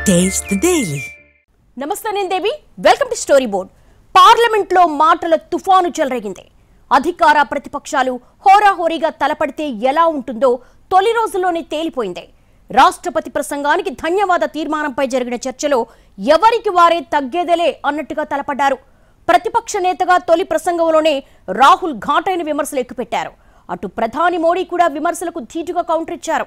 Taste the Daily. నమస్తే నేను దేవి welcome to story board. Parliament లో మాటల తుఫాను చెలరేగింది. అధికార ప్రతిపక్షాలు హోరాహోరీగా తలపడితే ఎలా ఉంటుందో తొలి రోజుల్లోనే తేలిపోయింది. రాష్ట్రపతి ప్రసంగానికి ధన్యవాద తీర్మానంపై జరిగిన చర్చలో ఎవరికి వారే తగ్గేదేలే అన్నట్టుగా తలపడ్డారు. ప్రతిపక్ష నేతగా తొలి ప్రసంగంలోనే రాహుల్ ఘాటైన విమర్శలు ఎక్కుపెట్టారు. అటు ప్రధాని మోడీ కూడా విమర్శలకు ధీటుగా కౌంటర్ ఇచ్చారు.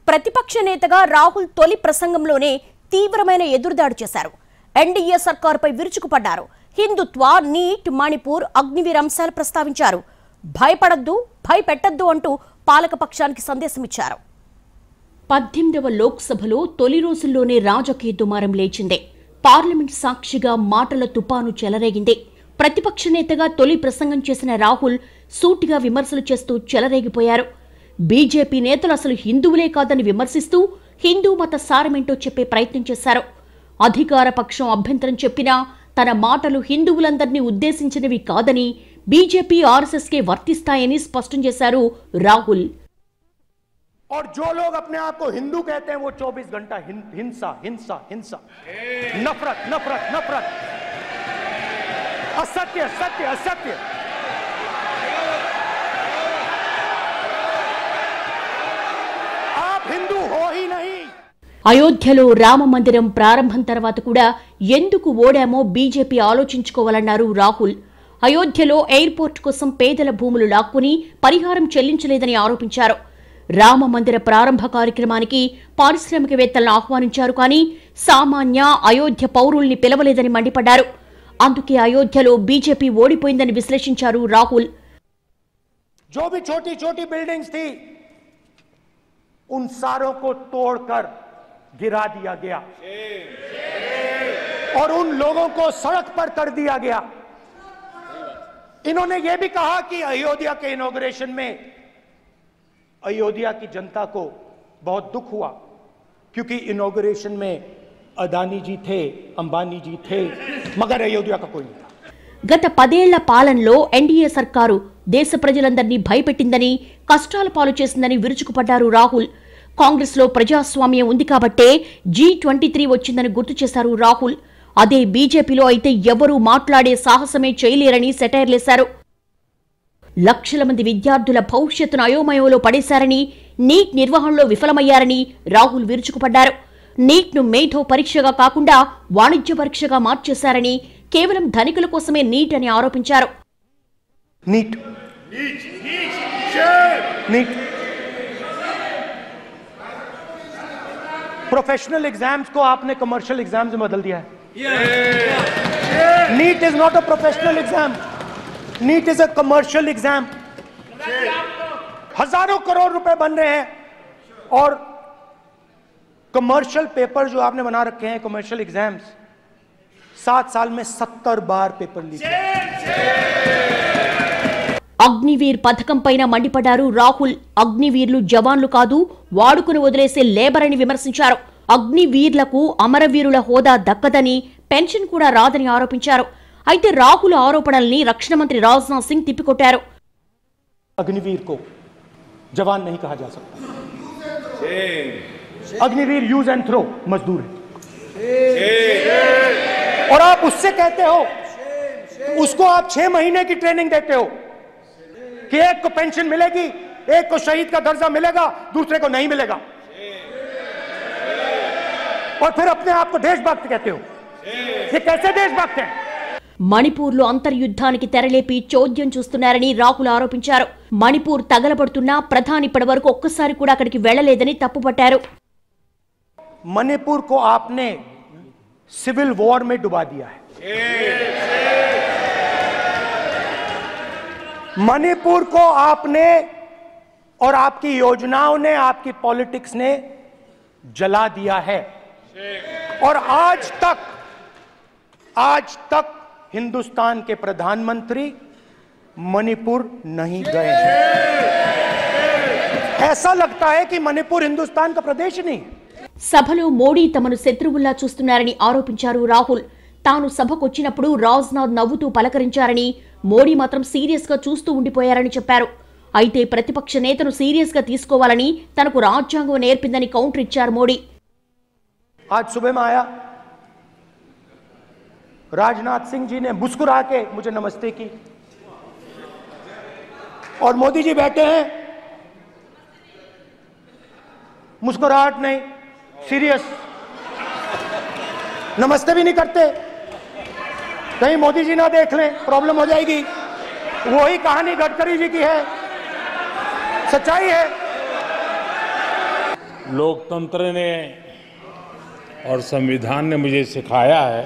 ప్రతిపక్ష నేతగా రాహుల్ తొలి ప్రసంగంలోనే తీవ్రమైన ఎదురుదాడి చేశారు. ఎన్డీఏ సర్కారుపై విరుచుకుపడ్డారు. హిందుత్వ, నీట్, మణిపూర్, అగ్నివీర్ అంశాలు ప్రస్తావించారు. భయపడద్దు, భయపెట్టద్దు అంటూ పాలకపక్షానికి సందేశమిచ్చారు. 18వ లోక్సభలో తొలి రోజుల్లోనే రాజకీయ దుమారం లేచిందే. పార్లమెంట్ సాక్షిగా మాటల తుపాను చెలరేగింది. ప్రతిపక్ష నేతగా తొలి ప్రసంగం చేసిన రాహుల్ సూటిగా విమర్శలు చేస్తూ చెలరేగిపోయారు. బీజేపీ నేతలు అసలు హిందువులే కాదని విమర్శిస్తూ హిందూ మత సారమేంటో చెప్పే ప్రయత్నం చేశారు. అధికార పక్షం అభ్యంతరం చెప్పినా తన మాటలు హిందువులందరినీ ఉద్దేశించినవి కాదని, బీజేపీ ఆర్ఎస్ఎస్కే వర్తిస్తాయని స్పష్టం చేశారు రాహుల్. और जो लोग अपने आप को हिंदू कहते हैं वो 24 घंटा हिंसा हिंसा हिंसा, नफरत नफरत नफरत, असत्य सत्य असत्य. आप हिंदू हो ही नहीं. అయోధ్యలో రామ మందిరం ప్రారంభం తర్వాత కూడా ఎందుకు ఓడామో బీజేపీ ఆలోచించుకోవాలన్నారు రాహుల్. అయోధ్యలో ఎయిర్పోర్ట్ కోసం పేదల భూములు లాక్కుని పరిహారం చెల్లించలేదని ఆరోపించారు. రామ మందిర ప్రారంభ కార్యక్రమానికి పారిశ్రామికవేత్తలను ఆహ్వానించారు, కానీ సామాన్య అయోధ్య పౌరుల్ని పిలవలేదని మండిపడ్డారు. అందుకే అయోధ్యలో బీజేపీ ఓడిపోయిందని విశ్లేషించారు రాహుల్. जो भी छोटी छोटी बिल्डिंग्स थी उन सारों को तोड़कर गिरा दिया गया और उन लोगों को सड़क पर कर दिया गया. इन्होंने यह भी कहा कि अयोध्या के इनॉग्रेशन में अयोध्या की जनता को बहुत दुख हुआ क्योंकि इनॉग्रेशन में अदानी जी थे, अंबानी जी थे, मगर अयोध्या का कोई नहीं था. గత 10 ఏళ్ల పాలనలో ఎన్డీఏ సర్కారు దేశ ప్రజలందరినీ భయపెట్టిందని, కష్టాల పాలు చేసిందని విరుచుకుపడ్డారు రాహుల్. కాంగ్రెస్ లో ప్రజాస్వామ్యం ఉంది కాబట్టే G23 వచ్చిందని గుర్తు చేశారు రాహుల్. అదే బీజేపీలో అయితే ఎవరూ మాట్లాడే సాహసమే చేయలేరని సెటైర్లేశారు. లక్షల మంది విద్యార్థుల భవిష్యత్తును అయోమయంలో పడేశారని, నీట్ నిర్వహణలో విఫలమయ్యారని రాహుల్ విరుచుకుపడ్డారు. నీట్ను మేధో పరీక్షగా కాకుండా వాణిజ్య పరీక్షగా మార్చేశారని, కేవలం ధనికుల కోసమే నీట్ అని ఆరోపించారు. नीट नीट प्रोफेशनल एग्जाम्स को आपने कमर्शियल एग्जाम्स में बदल दिया है. NEET is not a professional exam, NEET is a commercial exam. हजारों करोड़ रुपए बन रहे हैं और कमर्शियल पेपर जो आपने बना रखे हैं, कमर्शियल एग्जाम्स, 7 साल में 70 बार पेपर लीक. అగ్నివీర్ పథకం పైన మండిపడ్డారు రాహుల్. అగ్నివీర్లు జవాన్లు కాదు, వాడుకుని వదిలేసే లేబర్ అని విమర్శించారు. అగ్నివీర్లకు అమరవీరుల హోదా దక్కదని, పెన్షన్ కూడా రాదని ఆరోపించారు. అయితే రాహుల్ ఆరోపణల్ని రక్షణ మంత్రి రాజ్నాథ్ సింగ్ తిప్పికొట్టారు. अग्निवीर को जवान नहीं कहा जा सकता. अग्निवीर यूज एंड थ्रो मजदूर है और आप उससे कहते हो, उसको आप 6 महीने की ट्रेनिंग देते हो कि एक को पेंशन मिलेगी, एक को शहीद का दर्जा मिलेगा, दूसरे को नहीं मिलेगा, और फिर अपने आप को देशभक्त कहते हो. ये कैसे देशभक्त हैं? మణిపూర్లో అంతర్యుద్ధానికి తెరలేపి చోద్యం చూస్తున్నారని రాహుల్ ఆరోపించారు. మణిపూర్ తగలబడుతున్నా ప్రధాని ఇప్పటివరకు ఒక్కసారి కూడా అక్కడికి వెళ్లలేదని తప్పుపట్టారు. मणिपुर को आपने सिविल वॉर में डुबा दिया है. मणिपुर को आपने और आपकी योजनाओं ने, आपकी पॉलिटिक्स ने जला दिया है और आज तक हिंदुस्तान के प्रधानमंत्री मणिपुर नहीं गए हैं. ऐसा लगता है कि मणिपुर हिंदुस्तान का प्रदेश ही नहीं. సభలో మోడీ తమను శత్రువుల్లా చూస్తున్నారని ఆరోపించారు రాహుల్. తాను సభకొచ్చినప్పుడు రాజ్నాథ్ నవ్వుతూ పలకరించారని, మోడీ మాత్రం సీరియస్ గా చూస్తూ ఉండిపోయారని చెప్పారు. అయితే ప్రతిపక్ష నేతను సీరియస్ గా తీసుకోవాలని తనకు రాజ్యాంగం నేర్పిందని కౌంటర్ ఇచ్చారు మోడీ. आज सुबह में आया, राजनाथ सिंह जी ने मुस्कुरा के मुझे नमस्ते की और मोदी जी बैठे हैं, मुस्कुराहट नहीं, सीरियस, नमस्ते भी नहीं करते, कहीं मोदी जी ना देख लें प्रॉब्लम हो जाएगी। वही कहानी गडकरी जी की है, सच्चाई है। लोकतंत्र ने और संविधान ने मुझे सिखाया है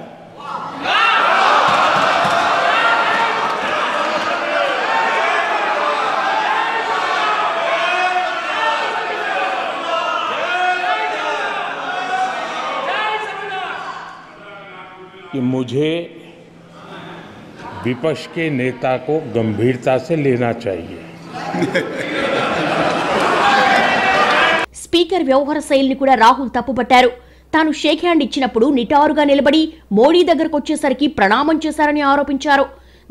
कि मुझे विपक्ष के नेता को गंभीरता से लेना चाहिए। స్పీకర్ వ్యవహార శైలిని కూడా రాహుల్ తప్పుపట్టారు. తాను షేక్ హ్యాండ్ ఇచ్చినప్పుడు నిటారుగా నిలబడి మోడీ దగ్గరకు వచ్చేసరికి ప్రణామం చేశారని ఆరోపించారు.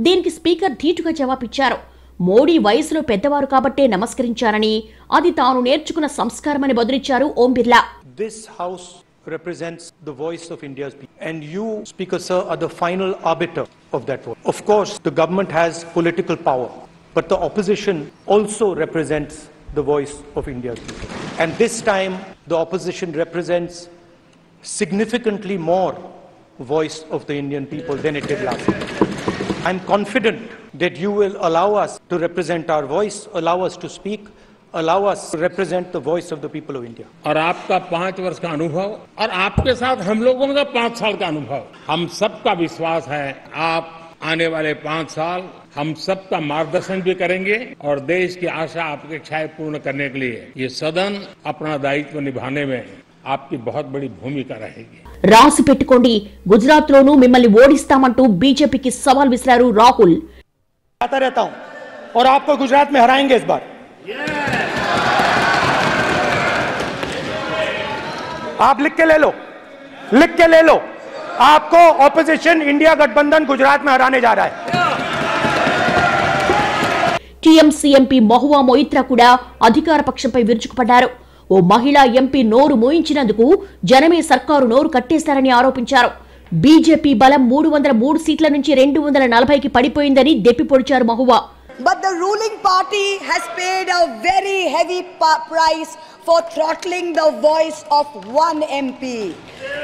దీనికి స్పీకర్ ధీటుగా జవాబిచ్చారు. మోడీ వయసులో పెద్దవారు కాబట్టే నమస్కరించారని, అది తాను నేర్చుకున్న సంస్కారమని బదులిచ్చారు Om Birla. This house represents the voice of India's people, and you, Speaker Sir, are the final arbiter of that voice. Of course, the government has political power, but the opposition also represents the voice of India's people. And this time, the opposition represents significantly more voice of the Indian people than it did last time. I'm confident that you will allow us to represent our voice, allow us to speak, allow us to represent the voice of the people of India. और आपका 5 वर्ष का अनुभव और आपके साथ हम लोगों का 5 साल का अनुभव, हम सबका विश्वास है आप आने वाले 5 साल हम सबका मार्गदर्शन भी करेंगे और देश की आशा अपेक्षाएं पूर्ण करने के लिए ये सदन अपना दायित्व निभाने में आपकी बहुत बड़ी भूमिका रहेगी. రాసి పెట్టుకోండి, గుజరాత్ లోనూ మిమ్మల్ని ఓడిస్తామంటూ బీజేపీకి సవాల్ విసిరారు రాహుల్. आता रहता हूं और आपको गुजरात में हराएंगे इस बार. आप लिख के ले लो, लिख के ले लो, आपको ऑपोजिशन इंडिया गठबंधन गुजरात में हराने जा रहा है. టీఎంసీ ఎంపీ మహువా మొయిత్రా కూడా అధికార పక్షంపై విరుచుకుపడ్డారు. ఓ మహిళా ఎంపీ నోరు మోయించినందుకు జనమే సర్కారు నోరు కట్టేశారని ఆరోపించారు. బీజేపీ బలం 303 సీట్ల నుంచి 240కి పడిపోయిందని దెప్పిపొడిచారు Mahua. But the ruling party has paid a very heavy price for throttling the voice of one MP.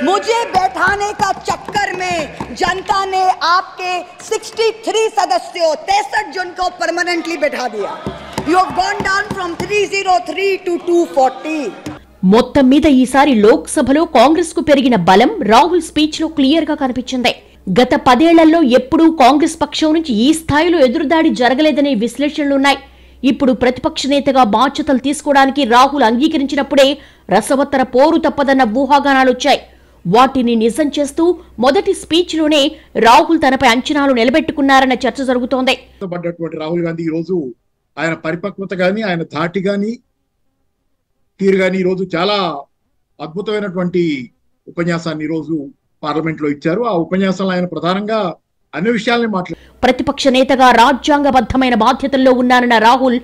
मुझे बैठाने का चक्कर में जनता ने आपके 63 सदस्यों 63 जन को परमानेंटली बैठा दिया. You have gone down from 303 to 240. మొత్తం మీద ఈసారి లోక్సభలో కాంగ్రెస్ కు పెరిగిన బలం రాహుల్ స్పీచ్ లో క్లియర్ గా కనిపించింది. గత 10 ఏళ్లలో ఎప్పుడూ కాంగ్రెస్ పక్షం నుంచి ఈ స్థాయిలో ఎదురుదాడి జరగలేదనే విశ్లేషణలున్నాయి. ఇప్పుడు ప్రతిపక్ష నేతగా బాధ్యతలు తీసుకోవడానికి రాహుల్ అంగీకరించినప్పుడే రసవత్తర పోరు తప్పదన్న ఊహాగానాలొచ్చాయి. వాటిని నిజం చేస్తూ మొదటి స్పీచ్ లోనే రాహుల్ తనపై అంచనాలు నిలబెట్టుకున్నారన్న చర్చ జరుగుతోంది. రాహుల్ గాంధీ ఈ రోజు ఆయన పరిపక్వత గాని, ఆయన ధాటి గాని, తీరు గాని ఈ రోజు చాలా అద్భుతమైనటువంటి ఉపన్యాసాన్ని ఈ రోజు పార్లమెంట్ లో ఇచ్చారు. ఆ ఉపన్యాసంలో ఆయన ప్రధానంగా అన్ని విషయాల్ని మాట్లాడారు. ప్రతిపక్ష నేతగా రాజ్యాంగబద్ధమైన బాధ్యతల్లో ఉన్నానన్న రాహుల్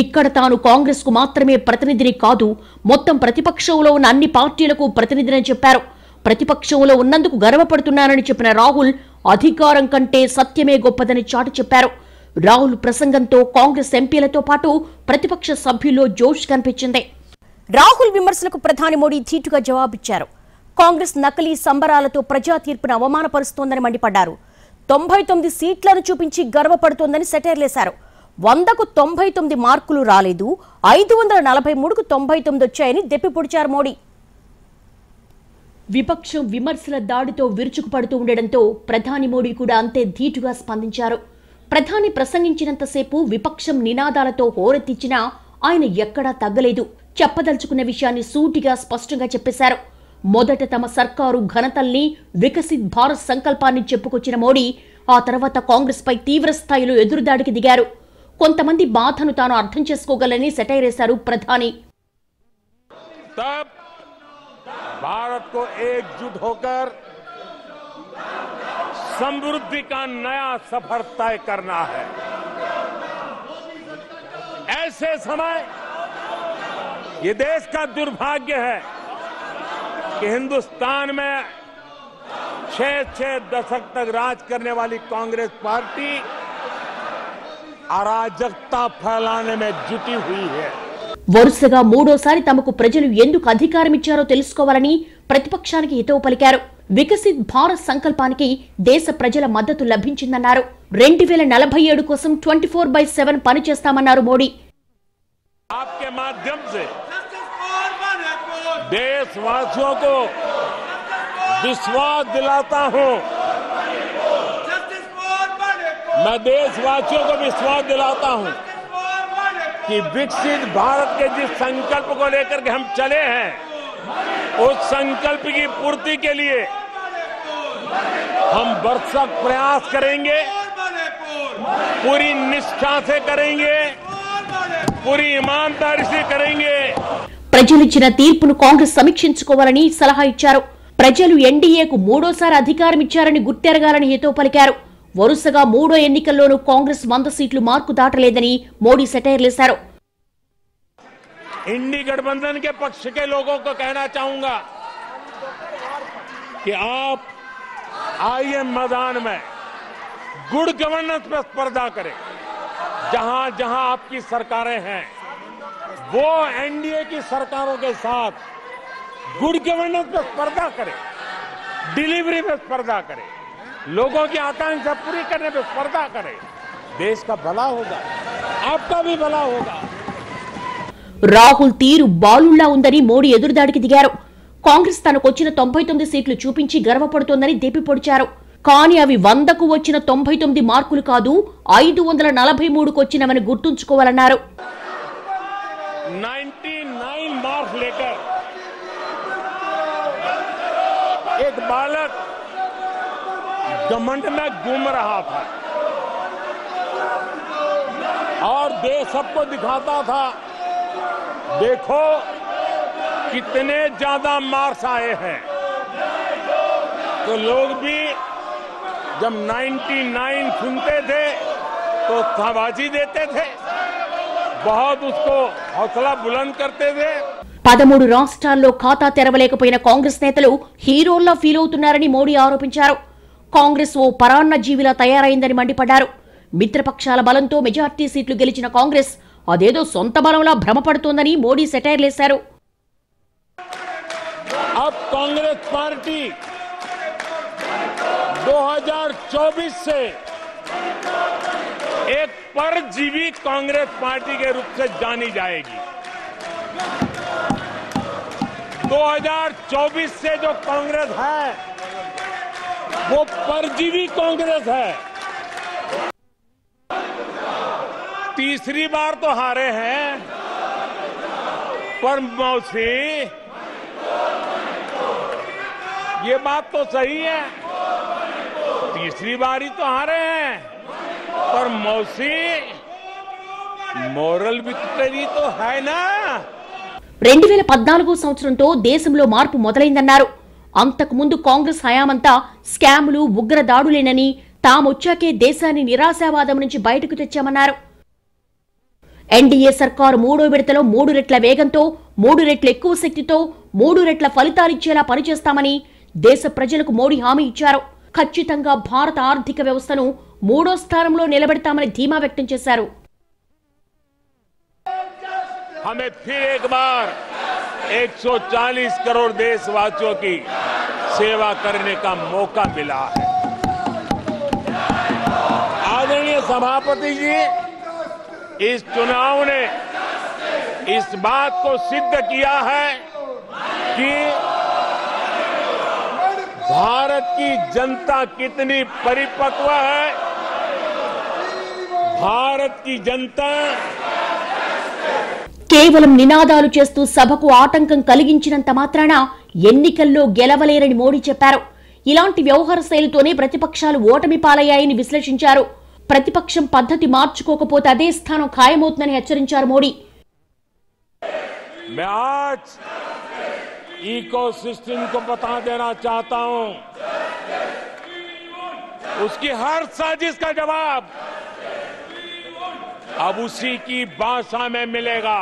ఇక్కడ తాను కాంగ్రెస్ కు మాత్రమే ప్రతినిధిని కాదు, మొత్తం ప్రతిపక్షంలో ఉన్న అన్ని పార్టీలకు ప్రతినిధిని చెప్పారు. ప్రతిపక్షంలో ఉన్నందుకు గర్వపడుతున్నానని చెప్పిన రాహుల్ అధికారం కంటే సత్యమే గొప్పదని చాటి చెప్పారు. రాహుల్ ప్రసంగంతో కాంగ్రెస్ ఎంపీలతో పాటు ప్రతిపక్ష సభ్యుల్లో జోష్ కనిపించింది. రాహుల్ విమర్శలకు ప్రధాని మోడీ ధీటుగా జవాబిచ్చారు. కాంగ్రెస్ నకిలీ సంబరాలతో ప్రజా తీర్పును అవమానపరుస్తోందని మండిపడ్డారు. 99 సీట్లను చూపించి గర్వపడుతోందని సెటైర్లేశారు. 100కు 99 మార్కులు రాలేదు, 543కు 99 వచ్చాయని దెప్పిపొడిచారు మోడీ. విపక్షం విమర్శల దాడితో విరుచుకుపడుతూ ఉండడంతో ప్రధాని మోడీ కూడా అంతే ధీటుగా స్పందించారు. ప్రధాని ప్రసంగించినంతసేపు విపక్షం నినాదాలతో హోరెత్తించినా ఆయన ఎక్కడా తగ్గలేదు. చెప్పదలుచుకున్న విషయాన్ని సూటిగా స్పష్టంగా చెప్పేశారు. మొదట తమ సర్కారు ఘనతల్ని, వికసిత్ భారత్ సంకల్పాన్ని చెప్పుకొచ్చిన మోడీ ఆ తర్వాత కాంగ్రెస్ పై తీవ్ర స్థాయిలో ఎదురుదాడికి దిగారు. కొంతమంది బాధను తాను అర్థం చేసుకోగలని సెటైరేశారు ప్రధాని. भारत को एकजुट होकर समृद्धि का नया सफर तय करना है. ऐसे समय ये देश का दुर्भाग्य है कि हिंदुस्तान में 6 दशक तक राज करने वाली कांग्रेस पार्टी अराजकता फैलाने में जुटी हुई है। వరుసగా మూడోసారి తమకు ప్రజలు ఎందుకు అధికారం ఇచ్చారో తెలుసుకోవాలని ప్రతిపక్షానికి హితవు పలికారు. వికసిత్ భారత్ సంకల్పానికి దేశ ప్రజల మద్దతు లభించిందన్నారు. 2047 కోసం 24/7 పనిచేస్తామన్నారు మోడీ. आपके माध्यम से देशवासियों को विश्वास दिलाता हूं, मैं देशवासियों को विश्वास दिलाता हूं कि विकसित भारत के जिस संकल्प को लेकर के हम चले हैं, उस संकल्प की पूर्ति के लिए हम भरसक प्रयास करेंगे, पूरी निष्ठा से करेंगे, पूरी ईमानदारी से करेंगे. ప్రజలిచ్చిన తీర్పును కాంగ్రెస్ సమీక్షించుకోవాలని సలహా ఇచ్చారు. ప్రజలు ఎన్డీఏకు మూడోసారి అధికారం ఇచ్చారని గుర్తెరగాలని హితవు పలికారు. వరుసగా మూడో ఎన్నికల్లోనూ కాంగ్రెస్ 100 సీట్లు మార్కు దాటలేదని మోడీ సెటైర్లేశారు. इंडी गठबंधन के पक्ष के लोगों को कहना चाहूंगा कि आप आइए मैदान में गुड गवर्नेंस पर स्पर्धा करें. जहां जहां आपकी सरकारें हैं, वो एनडीए की सरकारों के साथ गुड गवर्नेंस पर स्पर्धा करें, डिलीवरी में स्पर्धा करें, लोगों की आकांक्षा पूरी करने पर स्पर्धा करें. देश का भला होगा, आपका भी भला होगा. రాహుల్ తీరు బాలుల్లా ఉందని మోడీ ఎదురుదాడికి దిగారు. కాంగ్రెస్ తనకొచ్చిన 99 సీట్లు చూపించి గర్వపడుతోందని దెప్పిపొడిచారు. కానీ అవి 100కు వచ్చిన 99 మార్కులు కాదు, 543కు వచ్చినవని గుర్తుంచుకోవాలన్నారు. 99 मार्क्स लेकर एक बालक घमंड में घूम रहा था और देश सबको दिखाता था, देखो कितने ज्यादा मार्क्स आए हैं. तो लोग भी जब 99 सुनते थे तो शाबाशी देते थे, बहुत उसको हौसला बुलंद करते थे. 13 రాష్ట్రాల్లో ఖాతా తెరవలేకపోయిన కాంగ్రెస్ నేతలు హీరోల్లా ఫీల్ అవుతున్నారని మోడీ ఆరోపించారు. కాంగ్రెస్ ఓ పరాన్న జీవిలా తయారైందని మండిపడ్డారు. మిత్రపక్షాల బలంతో మెజార్టీ సీట్లు గెలిచిన కాంగ్రెస్ అదేదో సొంత బలంలా భ్రమపడుతోందని మోడీ సెటైర్లేశారు. अब कांग्रेस पार्टी 2024 से एक परजीवी कांग्रेस पार्टी के रूप से जानी जाएगी. 2024 से जो कांग्रेस है वो परजीवी कांग्रेस है. तीसरी बार तो हारे हैं, पर मौसी ये बात तो सही है, तीसरी बारी तो हारे हैं, पर मौसी मोरल विक्टरी तो है ना. 2014 సంవత్సరంతో దేశంలో మార్పు మొదలైందన్నారు. అంతకుముందు కాంగ్రెస్ హయామంతా స్కాములు, ఉగ్ర దాడులేనని, తామొచ్చాకే దేశాన్ని నిరాశావాదం నుంచి బయటకు తెచ్చామన్నారు. ఎన్డీఏ సర్కారు మూడో విడతలో 3 రెట్ల వేగంతో, 3 రెట్ల ఎక్కువ శక్తితో, 3 రెట్ల ఫలితాలిచ్చేలా పనిచేస్తామని దేశ ప్రజలకు మోడీ హామీ ఇచ్చారు. ఖచ్చితంగా భారత ఆర్థిక వ్యవస్థను 3వ స్థానంలో నిలబెడతామని ధీమా వ్యక్తం చేశారు. हमें फिर एक बार 140 करोड़ देशवासियों की सेवा करने का मौका मिला है. आदरणीय सभापति जी, इस चुनाव ने इस बात को सिद्ध किया है कि भारत की जनता कितनी परिपक्व है. भारत की जनता కేవలం నినాదాలు చేస్తూ సభకు ఆటంకం కలిగించినంత మాత్రాన ఎన్నికల్లో గెలవలేరని మోడీ చెప్పారు. ఇలాంటి వ్యవహార శైలితోనే ప్రతిపక్షాలు ఓటమి పాలయ్యాయని విశ్లేషించారు. ప్రతిపక్షం పద్ధతి మార్చుకోకపోతే అదే స్థానం ఖాయమవుతుందని హెచ్చరించారు మోడీ. मैं आज इकोसिस्टम को बता देना चाहता हूं, उसकी हर साजिश का जवाब अब उसी की भाषा में मिलेगा.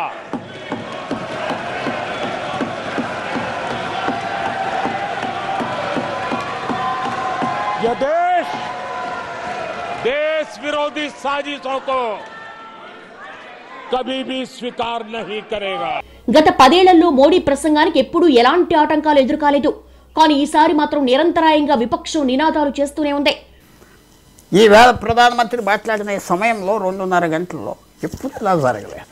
यह देश देश विरोधी साजिशों को कभी भी स्वीकार नहीं करेगा। గత 10 ఏళ్లలో మోడీ ప్రసంగానికి ఎప్పుడూ ఎలాంటి ఆటంకాలు ఎదురుకాలేదు. కానీ ఈసారి మాత్రం నిరంతరాయంగా విపక్షం నినాదాలు చేస్తూనే ఉంది. ఈవేళ ప్రధానమంత్రి మాట్లాడిన సమయంలో 2.5 గంటల్లో ఎప్పుడు ఇలా జరగలేదు.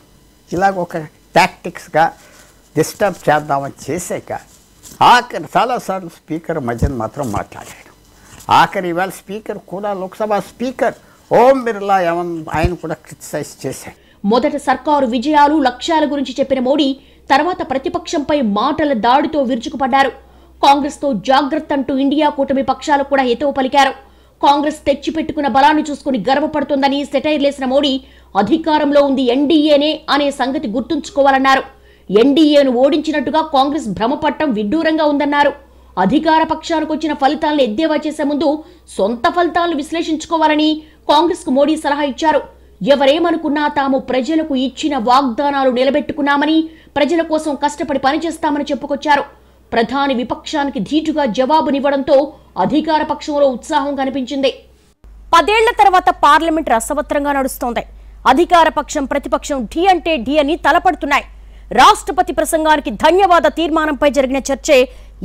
ఇలాగ ఒక టాక్టిక్స్గా డిస్టర్బ్ చేద్దామని చేసాక ఆఖరి చాలాసార్లు స్పీకర్ మధ్యన మాత్రం మాట్లాడాడు. ఆఖరి ఈవేళ స్పీకర్ కూడా లోక్సభ స్పీకర్ ఓం బిర్లా ఆయన కూడా క్రిటిసైజ్ చేశాడు. మొదట సర్కారు విజయాలు లక్ష్యాల గురించి చెప్పిన మోడీ తర్వాత ప్రతిపక్షంపై మాటల దాడితో విరుచుకుపడ్డారు. కాంగ్రెస్ తో జాగ్రత్త అంటూ ఇండియా కూటమి పక్షాలు కూడా హితవు పలికారు. కాంగ్రెస్ తెచ్చిపెట్టుకున్న బలాన్ని చూసుకుని గర్వపడుతోందని సెటైర్ లేసిన మోడీ అధికారంలో ఉంది ఎన్డీఏనే అనే సంగతి గుర్తుంచుకోవాలన్నారు. ఎన్డీఏను ఓడించినట్టుగా కాంగ్రెస్ భ్రమపట్టం విడ్డూరంగా ఉందన్నారు. అధికార పక్షానికి వచ్చిన ఫలితాలను ఎద్దేవా చేసే ముందు సొంత ఫలితాలను విశ్లేషించుకోవాలని కాంగ్రెస్ కు మోడీ సలహా ఇచ్చారు. ఎవరేమనుకున్నా తాము ప్రజలకు ఇచ్చిన వాగ్దానాలు నిలబెట్టుకున్నామని, ప్రజల కోసం కష్టపడి పనిచేస్తామని చెప్పుకొచ్చారు. ప్రధాని విపక్షానికి ధీటుగా జవాబునివ్వడంతో అధికార పక్షంలో ఉత్సాహం కనిపించింది. 10 ఏళ్ల తర్వాత పార్లమెంట్ రసవత్రంగా నడుస్తోంది. అధికార పక్షం ప్రతిపక్షం ఢీ అంటే ఢీ అని తలపడుతున్నాయి. రాష్ట్రపతి ప్రసంగానికి ధన్యవాద తీర్మానంపై జరిగిన చర్చే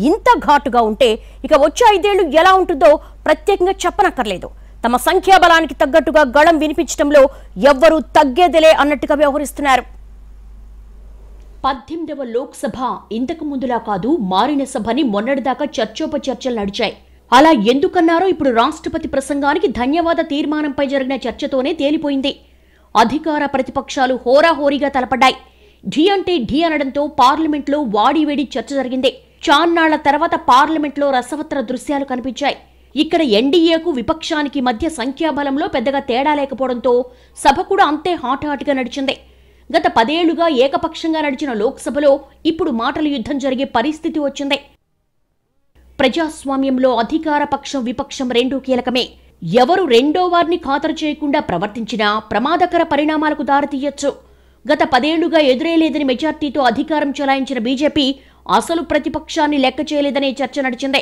ఇంత ఘాటుగా ఉంటే ఇక వచ్చే 5 ఏళ్లు ఎలా ఉంటుందో ప్రత్యేకంగా చెప్పనక్కర్లేదు. తమ సంఖ్యాబలానికి తగ్గట్టుగా గళం వినిపించడంలో ఎవ్వరూ తగ్గేదిలే అన్నట్టుగా వ్యవహరిస్తున్నారు. 18వ లోక్సభ ఇంతకు ముందులా కాదు, మారిన సభని మొన్నటిదాకా చర్చోపచర్చలు నడిచాయి. అలా ఎందుకన్నారో ఇప్పుడు రాష్ట్రపతి ప్రసంగానికి ధన్యవాద తీర్మానంపై జరిగిన చర్చతోనే తేలిపోయింది. అధికార ప్రతిపక్షాలు హోరాహోరీగా తలపడ్డాయి. ఢీ అంటే ఢీ అనడంతో పార్లమెంట్లో వాడివేడి చర్చ జరిగింది. చాన్నాళ్ల తర్వాత పార్లమెంట్లో రసవత్ర దృశ్యాలు కనిపించాయి. ఇక్కడ ఎన్డీఏకు విపక్షానికి మధ్య సంఖ్యాబలంలో పెద్దగా తేడా లేకపోవడంతో సభ కూడా అంతే హాట్గా నడిచింది. గత 10 ఏళ్లుగా ఏకపక్షంగా నడిచిన లోక్సభలో ఇప్పుడు మాటల యుద్ధం జరిగే పరిస్థితి వచ్చింది. ప్రజాస్వామ్యంలో అధికార పక్షం విపక్షం రెండూ కీలకమే. ఎవరు రెండో వారిని ఖాతరు చేయకుండా ప్రవర్తించినా ప్రమాదకర పరిణామాలకు దారితీయొచ్చు. గత 10 ఏళ్లుగా ఎదురేలేదని మెజార్టీతో అధికారం చెలాయించిన బీజేపీ అసలు ప్రతిపక్షాన్ని లెక్క చేయలేదనే చర్చ నడిచింది.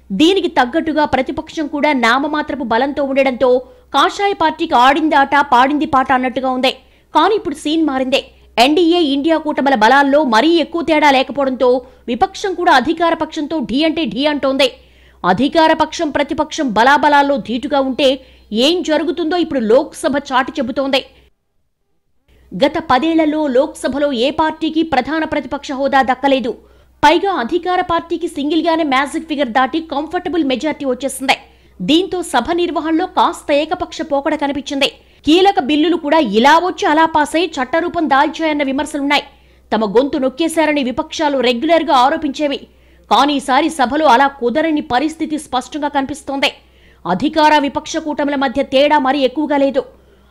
దీనికి తగ్గట్టుగా ప్రతిపక్షం కూడా నామమాత్రపు బలంతో ఉండడంతో కాషాయ పార్టీకి ఆడింది ఆట పాడింది పాట అన్నట్టుగా ఉంది. కానీ ఇప్పుడు సీన్ మారిందే. ఎన్డీఏ ఇండియా కూటమిల బలాల్లో మరీ ఎక్కువ తేడా లేకపోవడంతో విపక్షం కూడా అధికార పక్షంతో ఢీ అంటే ఢీ అంటోంది. అధికార పక్షం ప్రతిపక్షం బలాబలాల్లో ధీటుగా ఉంటే ఏం జరుగుతుందో ఇప్పుడు లోక్సభ చాటి చెబుతోంది. గత 10 ఏళ్లలో లోక్సభలో ఏ పార్టీకి ప్రధాన ప్రతిపక్ష హోదా దక్కలేదు. పైగా అధికార పార్టీకి సింగిల్ గానే మ్యాజిక్ ఫిగర్ దాటి కంఫర్టబుల్ మెజార్టీ వచ్చేసింది. దీంతో సభ నిర్వహణలో కాస్త ఏకపక్ష పోకడ కనిపించింది. కీలక బిల్లులు కూడా ఇలా వచ్చి అలా పాసై చట్టరూపం దాల్చాయన్న విమర్శలున్నాయి. తమ గొంతు నొక్కేశారని విపక్షాలు రెగ్యులర్ గా ఆరోపించేవి. కానీ ఈసారి సభలో అలా కుదరని పరిస్థితి స్పష్టంగా కనిపిస్తోంది. అధికార విపక్ష కూటముల మధ్య తేడా మరీ ఎక్కువగా లేదు.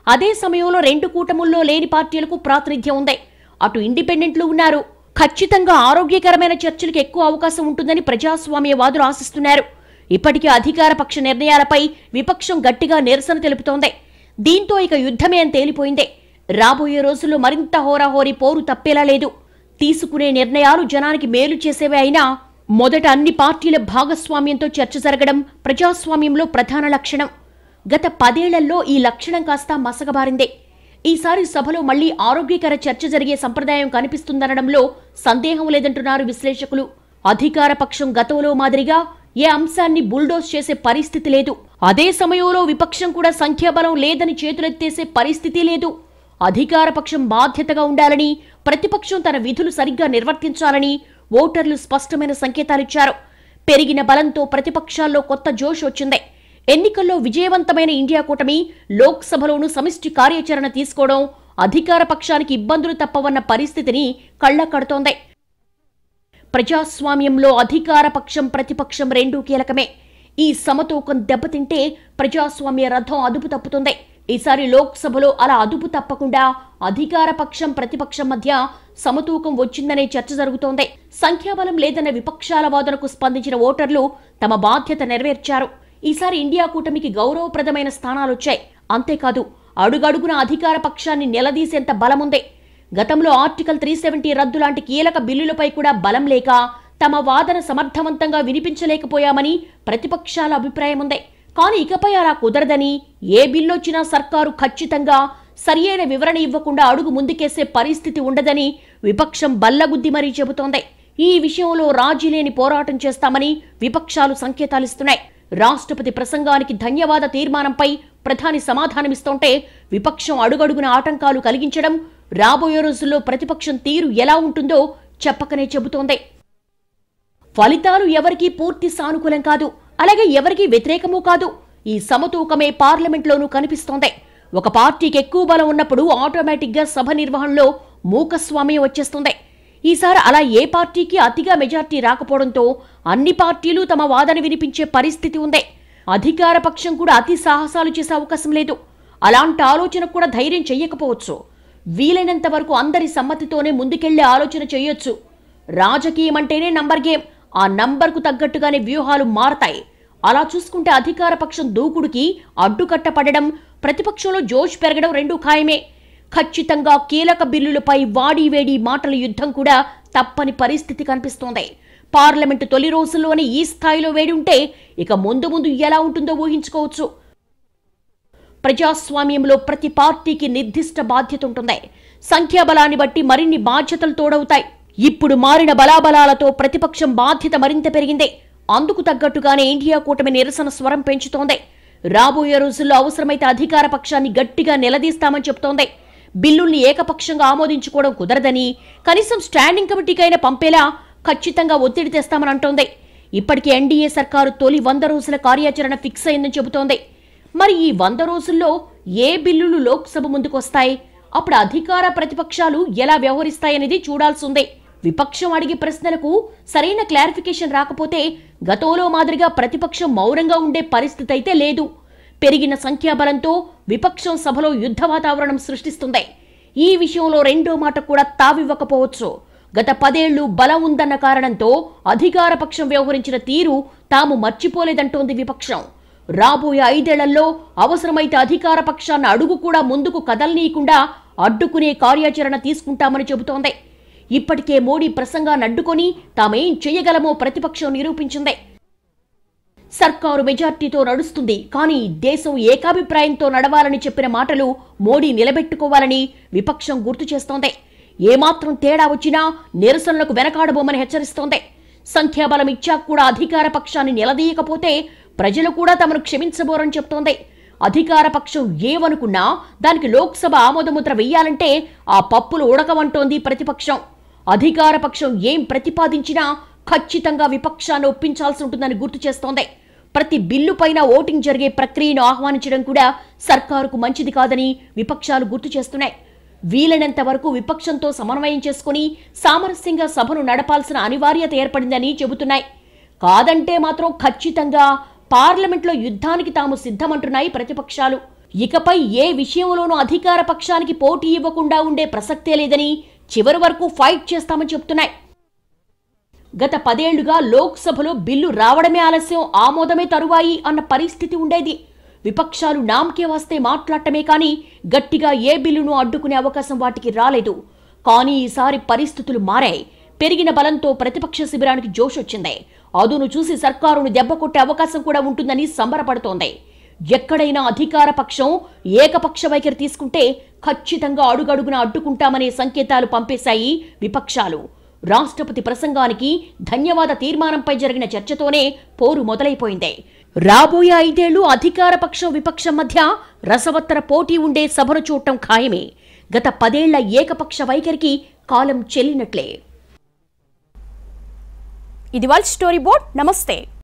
అదే సమయంలో రెండు కూటముల్లో లేని పార్టీలకు ప్రాతినిధ్యం ఉంది. అటు ఇండిపెండెంట్లు ఉన్నారు. ఖచ్చితంగా ఆరోగ్యకరమైన చర్చలకు ఎక్కువ అవకాశం ఉంటుందని ప్రజాస్వామ్యవాదులు ఆశిస్తున్నారు. ఇప్పటికే అధికార పక్ష నిర్ణయాలపై విపక్షం గట్టిగా నిరసన తెలుపుతోంది. దీంతో ఇక యుద్ధమే అని తేలిపోయింది. రాబోయే రోజుల్లో మరింత హోరాహోరీ పోరు తప్పేలా లేదు. తీసుకునే నిర్ణయాలు జనానికి మేలు చేసేవే అయినా మొదట అన్ని పార్టీల భాగస్వామ్యంతో చర్చ జరగడం ప్రజాస్వామ్యంలో ప్రధాన లక్షణం. గత 10 ఏళ్లలో ఈ లక్షణం కాస్త మసకబారిందే. ఈసారి సభలో మళ్లీ ఆరోగ్యకర చర్చ జరిగే సంప్రదాయం కనిపిస్తుందనడంలో సందేహం లేదంటున్నారు విశ్లేషకులు. అధికార పక్షం గతంలో మాదిరిగా ఏ అంశాన్ని బుల్డోజ్ చేసే పరిస్థితి లేదు. అదే సమయంలో విపక్షం కూడా సంఖ్యాబలం లేదని చేతులెత్తేసే పరిస్థితి లేదు. అధికార పక్షం బాధ్యతగా ఉండాలని, ప్రతిపక్షం తన విధులు సరిగ్గా నిర్వర్తించాలని ఓటర్లు స్పష్టమైన సంకేతాలిచ్చారు. పెరిగిన బలంతో ప్రతిపక్షాల్లో కొత్త జోష్ వచ్చింది. ఎన్నికల్లో విజయవంతమైన ఇండియా కూటమి లోక్సభలోనూ సమిష్టి కార్యాచరణ తీసుకోవడం అధికార పక్షానికి ఇబ్బందులు తప్పవన్న పరిస్థితిని కళ్లకడుతోంది. ప్రజాస్వామ్యంలో అధికార పక్షం ప్రతిపక్షం రెండూ కీలకమే. ఈ సమతూకం దెబ్బతింటే ప్రజాస్వామ్య రథం అదుపు తప్పుతుంది. ఈసారి లోక్సభలో అలా అదుపు తప్పకుండా అధికార పక్షం ప్రతిపక్షం మధ్య సమతూకం వచ్చిందనే చర్చ జరుగుతోంది. సంఖ్యాబలం లేదన్న విపక్షాల వాదనకు స్పందించిన ఓటర్లు తమ బాధ్యత నెరవేర్చారు. ఈసారి ఇండియా కూటమికి గౌరవప్రదమైన స్థానాలొచ్చాయి. అంతేకాదు అడుగడుగున అధికార పక్షాన్ని నిలదీసేంత బలముంది. గతంలో ఆర్టికల్ 370 రద్దు లాంటి కీలక బిల్లులపై కూడా బలం లేక తమ వాదన సమర్థవంతంగా వినిపించలేకపోయామని ప్రతిపక్షాల అభిప్రాయముంది. కానీ ఇకపై అలా కుదరదని, ఏ బిల్లొచ్చినా సర్కారు ఖచ్చితంగా సరియైన వివరణ ఇవ్వకుండా అడుగు ముందుకేసే పరిస్థితి ఉండదని విపక్షం బల్లగుద్ది మరీ చెబుతోంది. ఈ విషయంలో రాజీ లేని పోరాటం చేస్తామని విపక్షాలు సంకేతాలిస్తున్నాయి. రాష్ట్రపతి ప్రసంగానికి ధన్యవాద తీర్మానంపై ప్రధాని సమాధానమిస్తుంటే విపక్షం అడుగడుగున ఆటంకాలు కలిగించడం, రాబోయే రోజుల్లో ప్రతిపక్షం తీరు ఎలా ఉంటుందో చెప్పకనే చెబుతోంది. ఫలితాలు ఎవరికీ పూర్తి సానుకూలం కాదు, అలాగే ఎవరికీ వ్యతిరేకమూ కాదు. ఈ సమతూకమే పార్లమెంట్లోనూ కనిపిస్తోంది. ఒక పార్టీకి ఎక్కువ బలం ఉన్నప్పుడు ఆటోమేటిక్గా సభ నిర్వహణలో మూకస్వామ్యం వచ్చేస్తుంది. ఈసారి అలా ఏ పార్టీకి అతిగా మెజార్టీ రాకపోవడంతో అన్ని పార్టీలు తమ వాదన వినిపించే పరిస్థితి ఉంది. అధికార పక్షం కూడా అతి సాహసాలు చేసే అవకాశం లేదు. అలాంటి ఆలోచన కూడా ధైర్యం చెయ్యకపోవచ్చు. వీలైనంత వరకు అందరి సమ్మతితోనే ముందుకెళ్లే ఆలోచన చేయొచ్చు. రాజకీయం అంటేనే నంబర్ గేమ్. ఆ నంబర్కు తగ్గట్టుగానే వ్యూహాలు మారతాయి. అలా చూసుకుంటే అధికార పక్షం దూకుడుకి అడ్డుకట్టపడడం, ప్రతిపక్షంలో జోష్ పెరగడం రెండూ ఖాయమే. ఖచ్చితంగా కీలక బిల్లులపై వాడీవేడి మాటల యుద్ధం కూడా తప్పని పరిస్థితి కనిపిస్తోంది. పార్లమెంటు తొలి రోజుల్లోనే ఈ స్థాయిలో వేడి ఉంటే ఇక ముందు ముందు ఎలా ఉంటుందో ఊహించుకోవచ్చు. ప్రజాస్వామ్యంలో ప్రతి పార్టీకి నిర్దిష్ట బాధ్యత ఉంటుంది. సంఖ్యాబలాన్ని బట్టి మరిన్ని బాధ్యతలు తోడవుతాయి. ఇప్పుడు మారిన బలాబలాలతో ప్రతిపక్షం బాధ్యత మరింత పెరిగింది. అందుకు తగ్గట్టుగానే ఇండియా కూటమి నిరసన స్వరం పెంచుతోంది. రాబోయే రోజుల్లో అవసరమైతే అధికార పక్షాన్ని గట్టిగా నిలదీస్తామని చెబుతోంది. బిల్లుల్ని ఏకపక్షంగా ఆమోదించుకోవడం కుదరదని, కనీసం స్టాండింగ్ కమిటీకైనా పంపేలా ఖచ్చితంగా ఒత్తిడి తెస్తామని అంటోంది. ఇప్పటికే ఎన్డీఏ సర్కారు తొలి 100 రోజుల కార్యాచరణ ఫిక్స్ అయిందని చెబుతోంది. మరి ఈ 100 రోజుల్లో ఏ బిల్లులు లోక్సభ ముందుకొస్తాయి? అప్పుడు అధికార ప్రతిపక్షాలు ఎలా వ్యవహరిస్తాయనేది చూడాల్సిందే. విపక్షం అడిగే ప్రశ్నలకు సరైన క్లారిఫికేషన్ రాకపోతే గతంలో మాదిరిగా ప్రతిపక్షం మౌనంగా ఉండే పరిస్థితి అయితే లేదు. పెరిగిన సంఖ్యాబలంతో విపక్షం సభలో యుద్ధ వాతావరణం సృష్టిస్తుంది. ఈ విషయంలో రెండో మాట కూడా తావివ్వకపోవచ్చు. గత 10 ఏళ్లు బలం ఉందన్న కారణంతో అధికార పక్షం వ్యవహరించిన తీరు తాము మర్చిపోలేదంటోంది విపక్షం. రాబోయే 5 ఏళ్లలో అవసరమైతే అధికార పక్షాన్ని అడుగు కూడా ముందుకు కదలనీయకుండా అడ్డుకునే కార్యాచరణ తీసుకుంటామని చెబుతోంది. ఇప్పటికే మోడీ ప్రసంగాన్ని అడ్డుకొని తామేం చేయగలమో ప్రతిపక్షం నిరూపించింది. సర్కారు మెజార్టీతో నడుస్తుంది, కానీ దేశం ఏకాభిప్రాయంతో నడవాలని చెప్పిన మాటలు మోడీ నిలబెట్టుకోవాలని విపక్షం గుర్తు చేస్తోంది. ఏమాత్రం తేడా వచ్చినా నిరసనలకు వెనకాడబోమని హెచ్చరిస్తోంది. సంఖ్యాబలం ఇచ్చాక కూడా అధికార పక్షాన్ని నిలదీయకపోతే ప్రజలు కూడా తమను క్షమించబోరని చెప్తోంది. అధికార పక్షం ఏమనుకున్నా దానికి లోక్సభ ఆమోదముద్ర వెయ్యాలంటే ఆ పప్పులు ఉడకవంటోంది ప్రతిపక్షం. అధికార పక్షం ఏం ప్రతిపాదించినా ఖచ్చితంగా విపక్షాన్ని ఒప్పించాల్సి ఉంటుందని గుర్తు చేస్తోంది. ప్రతి బిల్లు పైన ఓటింగ్ జరిగే ప్రక్రియను ఆహ్వానించడం కూడా సర్కారుకు మంచిది కాదని విపక్షాలు గుర్తు చేస్తున్నాయి. వీలైనంత వరకు విపక్షంతో సమన్వయం చేసుకుని సామరస్యంగా సభను నడపాల్సిన అనివార్యత ఏర్పడిందని చెబుతున్నాయి. కాదంటే మాత్రం ఖచ్చితంగా పార్లమెంట్లో యుద్ధానికి తాము సిద్ధమంటున్నాయి ప్రతిపక్షాలు. ఇకపై ఏ విషయంలోనూ అధికార పక్షానికి పోటీ ఇవ్వకుండా ఉండే ప్రసక్తే లేదని, చివరి వరకు ఫైట్ చేస్తామని చెబుతున్నాయి. గత 10 ఏళ్లుగా లోక్సభలో బిల్లు రావడమే ఆలస్యం, ఆమోదమే తరువాయి అన్న పరిస్థితి ఉండేది. విపక్షాలు నామకే వస్తే మాట్లాడటమే కానీ గట్టిగా ఏ బిల్లును అడ్డుకునే అవకాశం వాటికి రాలేదు. కానీ ఈసారి పరిస్థితులు మారాయి. పెరిగిన బలంతో ప్రతిపక్ష శిబిరానికి జోష్ వచ్చింది. అదును చూసి సర్కారును దెబ్బకొట్టే అవకాశం కూడా ఉంటుందని సంబరపడుతోంది. ఎక్కడైనా అధికార పక్షం ఏకపక్ష వైఖరి తీసుకుంటే ఖచ్చితంగా అడుగడుగున అడ్డుకుంటామనే సంకేతాలు పంపేశాయి విపక్షాలు. రాష్ట్రపతి ప్రసంగానికి ధన్యవాద తీర్మానంపై జరిగిన చర్చతోనే పోరు మొదలైపోయింది. రాబోయే 5 ఏళ్లు అధికార పక్షం విపక్షం మధ్య రసవత్తర పోటీ ఉండే సభను చూడటం ఖాయమే. గత 10 ఏళ్ల ఏకపక్ష వైఖరికి కాలం చెల్లినట్లే. ఇది వాళ్ళ స్టోరీ బోర్డ్. నమస్తే.